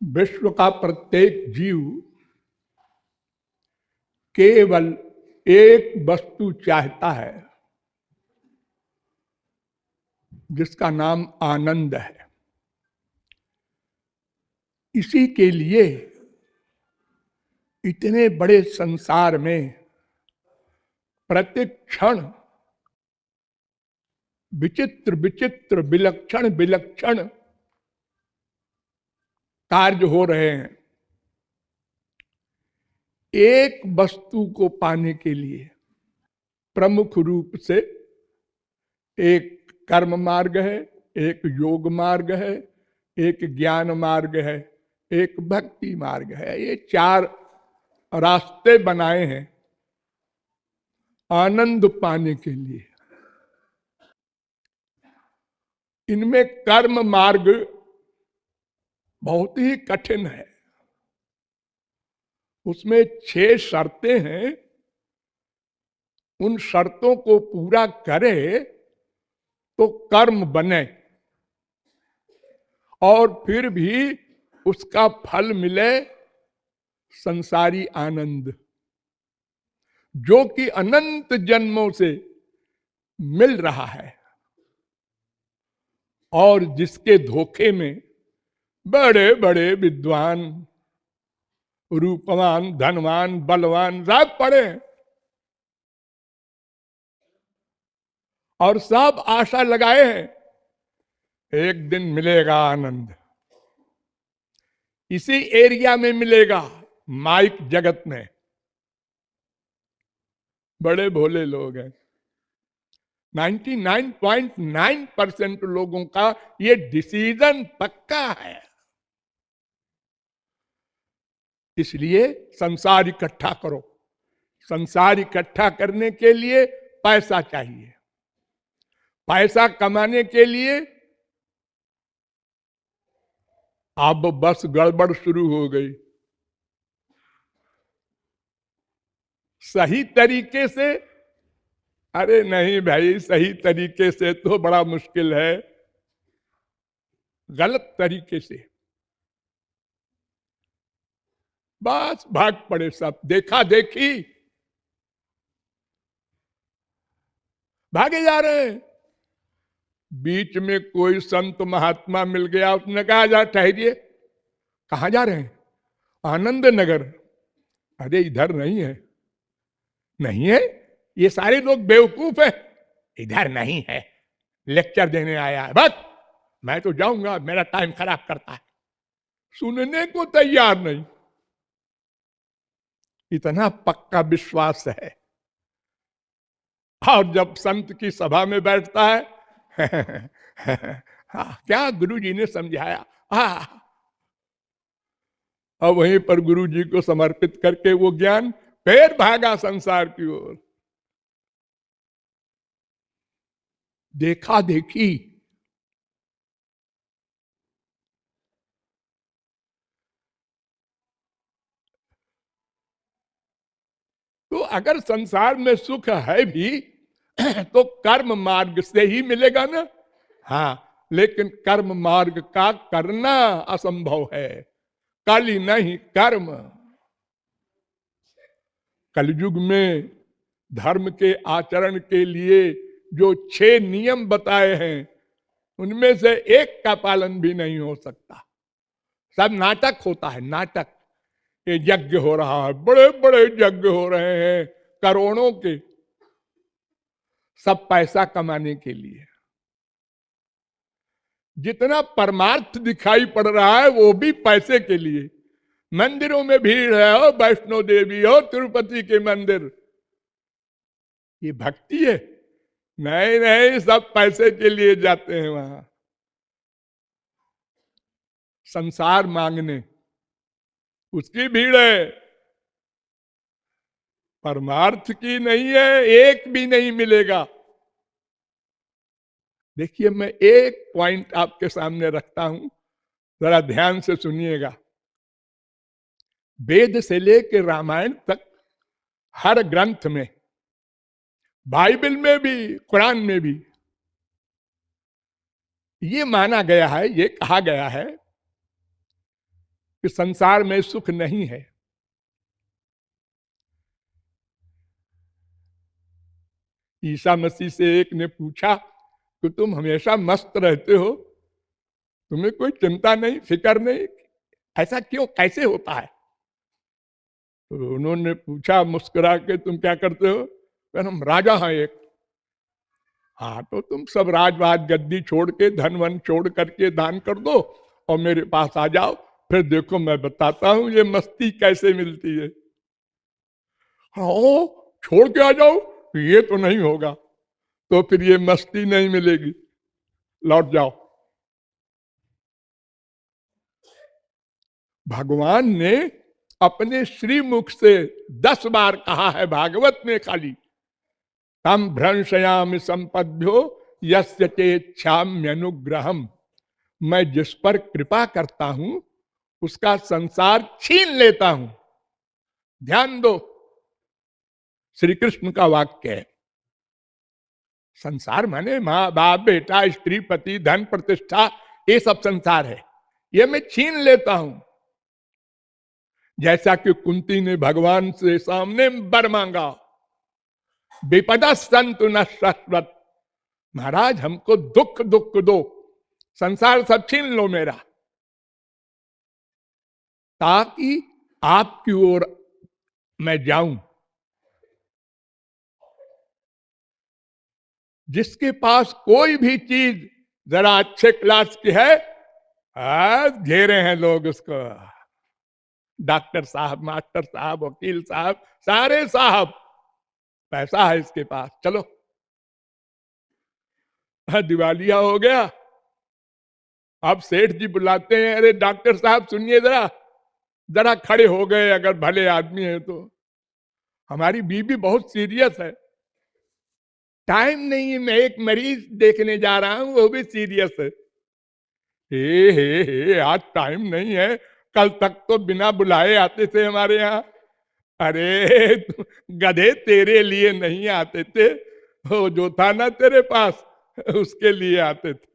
विश्व का प्रत्येक जीव केवल एक वस्तु चाहता है जिसका नाम आनंद है। इसी के लिए इतने बड़े संसार में प्रतिक्षण विचित्र विचित्र विलक्षण विलक्षण कार्य हो रहे हैं। एक वस्तु को पाने के लिए प्रमुख रूप से एक कर्म मार्ग है, एक योग मार्ग है, एक ज्ञान मार्ग है, एक भक्ति मार्ग है। ये चार रास्ते बनाए हैं आनंद पाने के लिए। इनमें कर्म मार्ग बहुत ही कठिन है। उसमें 6 शर्तें हैं। उन शर्तों को पूरा करे तो कर्म बने और फिर भी उसका फल मिले संसारी आनंद, जो कि अनंत जन्मों से मिल रहा है और जिसके धोखे में बड़े बड़े विद्वान, रूपवान, धनवान, बलवान सब पड़े हैं और सब आशा लगाए हैं एक दिन मिलेगा आनंद। इसी एरिया में मिलेगा, माइक जगत में। बड़े भोले लोग हैं। 99.9% लोगों का ये डिसीजन पक्का है। इसलिए संसार इकट्ठा करो। संसार इकट्ठा करने के लिए पैसा चाहिए। पैसा कमाने के लिए अब बस गड़बड़ शुरू हो गई। सही तरीके से, अरे नहीं भाई, सही तरीके से तो बड़ा मुश्किल है। गलत तरीके से बस भाग पड़े सब। देखा देखी भागे जा रहे हैं। बीच में कोई संत महात्मा मिल गया, उसने कहा जा ठहरिए। कहां जा रहे हैं? आनंद नगर। अरे इधर नहीं है। नहीं है? ये सारे लोग बेवकूफ है। इधर नहीं है, लेक्चर देने आया है। बस मैं तो जाऊंगा, मेरा टाइम खराब करता है। सुनने को तैयार नहीं। इतना पक्का विश्वास है। और जब संत की सभा में बैठता है हाँ, क्या गुरु जी ने समझाया, हाँ, और वहीं पर गुरु जी को समर्पित करके वो ज्ञान फिर भागा संसार की ओर। देखा देखी। तो अगर संसार में सुख है भी तो कर्म मार्ग से ही मिलेगा ना। हाँ, लेकिन कर्म मार्ग का करना असंभव है। कल ही नहीं, कर्म। कलयुग में धर्म के आचरण के लिए जो 6 नियम बताए हैं, उनमें से एक का पालन भी नहीं हो सकता। सब नाटक होता है, नाटक। ये यज्ञ हो रहा है, बड़े बड़े यज्ञ हो रहे हैं करोड़ों के, सब पैसा कमाने के लिए। जितना परमार्थ दिखाई पड़ रहा है वो भी पैसे के लिए। मंदिरों में भीड़ है, हो वैष्णो देवी, हो तिरुपति के मंदिर, ये भक्ति है? नहीं नहीं, सब पैसे के लिए जाते हैं वहां, संसार मांगने। उसकी भीड़ है, परमार्थ की नहीं है। एक भी नहीं मिलेगा। देखिए, मैं एक पॉइंट आपके सामने रखता हूं, जरा ध्यान से सुनिएगा। वेद से लेकर रामायण तक हर ग्रंथ में, बाइबल में भी, कुरान में भी ये माना गया है, ये कहा गया है कि संसार में सुख नहीं है। ईसा मसीह से एक ने पूछा कि तुम हमेशा मस्त रहते हो, तुम्हें कोई चिंता नहीं, फिक्र नहीं, ऐसा क्यों, कैसे होता है? तो उन्होंने पूछा मुस्कुरा के, तुम क्या करते हो? हम राजा हैं एक। हाँ, तो तुम सब राजवाज गद्दी छोड़ के, धन वन छोड़ करके दान कर दो और मेरे पास आ जाओ, फिर देखो मैं बताता हूं ये मस्ती कैसे मिलती है। हाँ, छोड़ के आ जाओ, ये तो नहीं होगा, तो फिर ये मस्ती नहीं मिलेगी, लौट जाओ। भगवान ने अपने श्रीमुख से 10 बार कहा है भागवत में खाली, तम भ्रंशयामि संपद्यो यस्य चेच्छाम्य अनुग्रहम। मैं जिस पर कृपा करता हूं उसका संसार छीन लेता हूं। ध्यान दो, श्री कृष्ण का वाक्य है। संसार माने माँ बाप बेटा स्त्री पति धन प्रतिष्ठा, ये सब संसार है, ये मैं छीन लेता हूं। जैसा कि कुंती ने भगवान से सामने वर मांगा, विपदा संतु न शाश्वत, महाराज हमको दुख दुख दो, संसार सब छीन लो मेरा, ताकि आपकी ओर मैं जाऊं। जिसके पास कोई भी चीज जरा अच्छे क्लास की है, आज घेरे हैं लोग उसको, डॉक्टर साहब, मास्टर साहब, वकील साहब, सारे साहब, पैसा है इसके पास, चलो। दिवालिया हो गया, अब सेठ जी बुलाते हैं, अरे डॉक्टर साहब सुनिए जरा, जरा खड़े हो गए, अगर भले आदमी है तो। हमारी बीबी बहुत सीरियस है, टाइम नहीं है, मैं एक मरीज देखने जा रहा हूं, वो भी सीरियस है। हे आज टाइम नहीं है, कल तक तो बिना बुलाए आते थे हमारे यहाँ। अरे गधे तेरे लिए नहीं आते थे, वो जो था ना तेरे पास उसके लिए आते थे।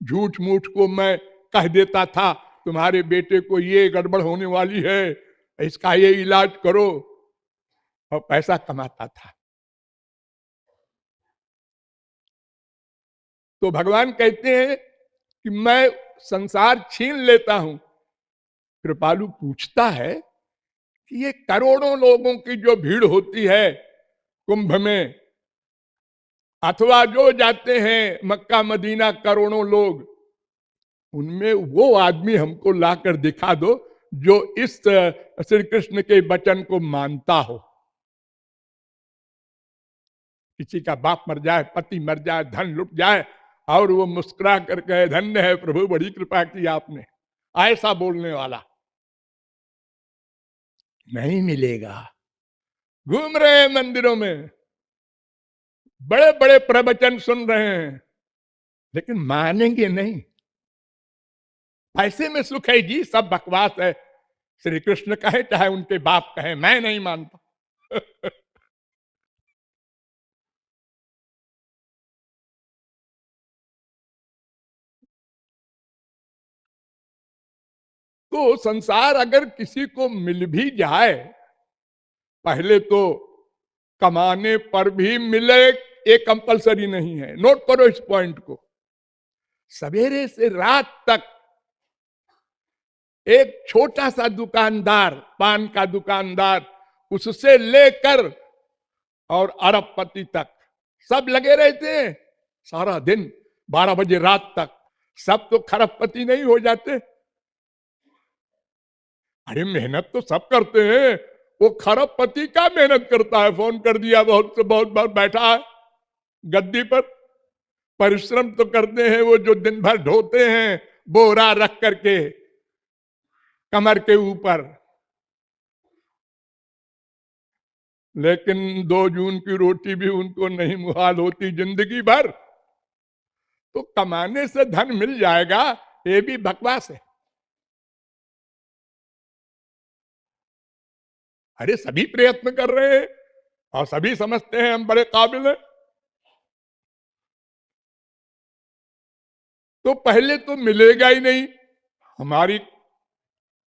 झूठ मूठ को मैं कह देता था, तुम्हारे बेटे को ये गड़बड़ होने वाली है, इसका ये इलाज करो, और पैसा कमाता था। तो भगवान कहते हैं कि मैं संसार छीन लेता हूं। कृपालु पूछता है कि ये करोड़ों लोगों की जो भीड़ होती है कुंभ में, अथवा जो जाते हैं मक्का मदीना करोड़ों लोग, उनमें वो आदमी हमको लाकर दिखा दो जो इस श्री कृष्ण के वचन को मानता हो। किसी का बाप मर जाए, पति मर जाए, धन लुट जाए, और वो मुस्कुरा कर कहे धन्य है प्रभु, बड़ी कृपा की आपने, ऐसा बोलने वाला नहीं मिलेगा। घूम रहे हैं मंदिरों में, बड़े बड़े प्रवचन सुन रहे हैं, लेकिन मानेंगे नहीं। पैसे में सुख है जी, सब बकवास है। श्री कृष्ण कहे चाहे उनके बाप कहे, मैं नहीं मानता। तो संसार अगर किसी को मिल भी जाए, पहले तो कमाने पर भी मिले, ये कंपलसरी नहीं है, नोट करो इस पॉइंट को। सवेरे से रात तक एक छोटा सा दुकानदार, पान का दुकानदार, उससे लेकर और अरबपति तक सब लगे रहते हैं सारा दिन, 12 बजे रात तक। सब तो खरबपति नहीं हो जाते। अरे मेहनत तो सब करते हैं, वो खरबपति का मेहनत करता है, फोन कर दिया, बहुत से बहुत बार बैठा है गद्दी पर, परिश्रम तो करते हैं वो जो दिन भर ढोते हैं बोरा रख करके कमर के ऊपर। लेकिन 2 जून की रोटी भी उनको नहीं मुहाल होती जिंदगी भर। तो कमाने से धन मिल जाएगा, ये भी बकवास है। अरे सभी प्रयत्न कर रहे हैं और सभी समझते हैं हम बड़े काबिल हैं। तो पहले तो मिलेगा ही नहीं। हमारी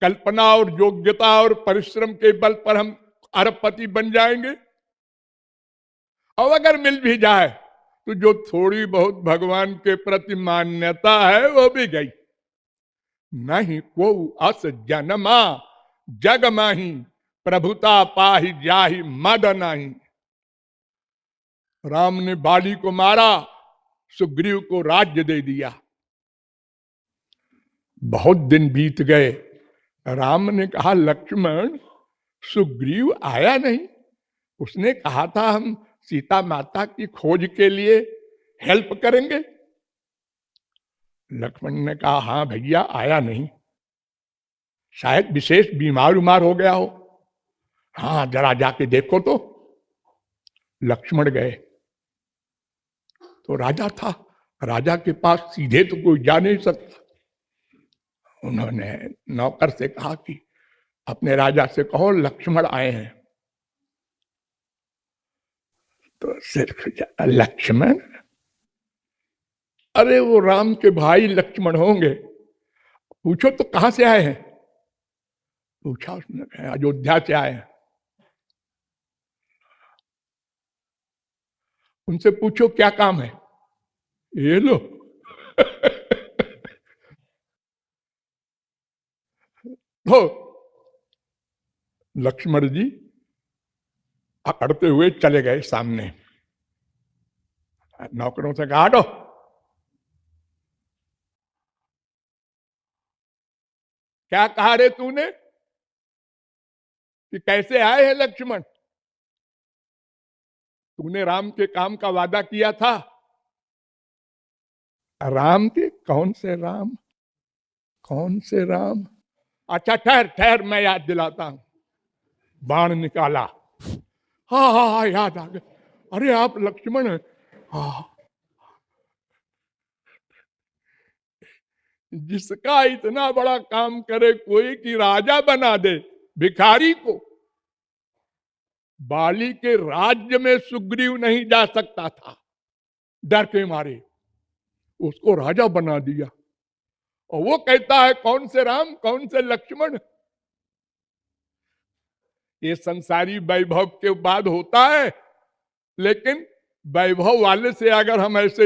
कल्पना और योग्यता और परिश्रम के बल पर हम अरबपति बन जाएंगे? और अगर मिल भी जाए तो जो थोड़ी बहुत भगवान के प्रति मान्यता है वो भी गई। नहीं को अस जनमा जग माही प्रभुता पाही जाही मद नाही। राम ने बाली को मारा, सुग्रीव को राज्य दे दिया। बहुत दिन बीत गए। राम ने कहा लक्ष्मण सुग्रीव आया नहीं, उसने कहा था हम सीता माता की खोज के लिए हेल्प करेंगे। लक्ष्मण ने कहा हाँ भैया आया नहीं, शायद विशेष बीमार उमार हो गया हो। हाँ जरा जाके देखो तो। लक्ष्मण गए तो राजा था, राजा के पास सीधे तो कोई जा नहीं सकता। उन्होंने नौकर से कहा कि अपने राजा से कहो लक्ष्मण आए हैं। तो सिर्फ लक्ष्मण, अरे वो राम के भाई लक्ष्मण होंगे, पूछो तो कहां से आए हैं। पूछा उसने, अयोध्या से आए हैं। उनसे पूछो क्या काम है। ये लो तो लक्ष्मण जी अकड़ते हुए चले गए सामने। नौकरों से कहा हटो। क्या कहा रे तूने कि कैसे आए हैं लक्ष्मण? तूने राम के काम का वादा किया था। राम के कौन से राम? कौन से राम? अच्छा ठहर ठहर मैं याद दिलाता हूं। बाण निकाला। हाँ हाँ हाँ याद आ गया। अरे आप लक्ष्मण हैं। हाँ, जिसका इतना बड़ा काम करे कोई कि राजा बना दे भिखारी को। बाली के राज्य में सुग्रीव नहीं जा सकता था, डर के मारे उसको राजा बना दिया। और वो कहता है कौन से राम कौन से लक्ष्मण। ये संसारी वैभव के बाद होता है, लेकिन वैभव वाले से अगर हम ऐसे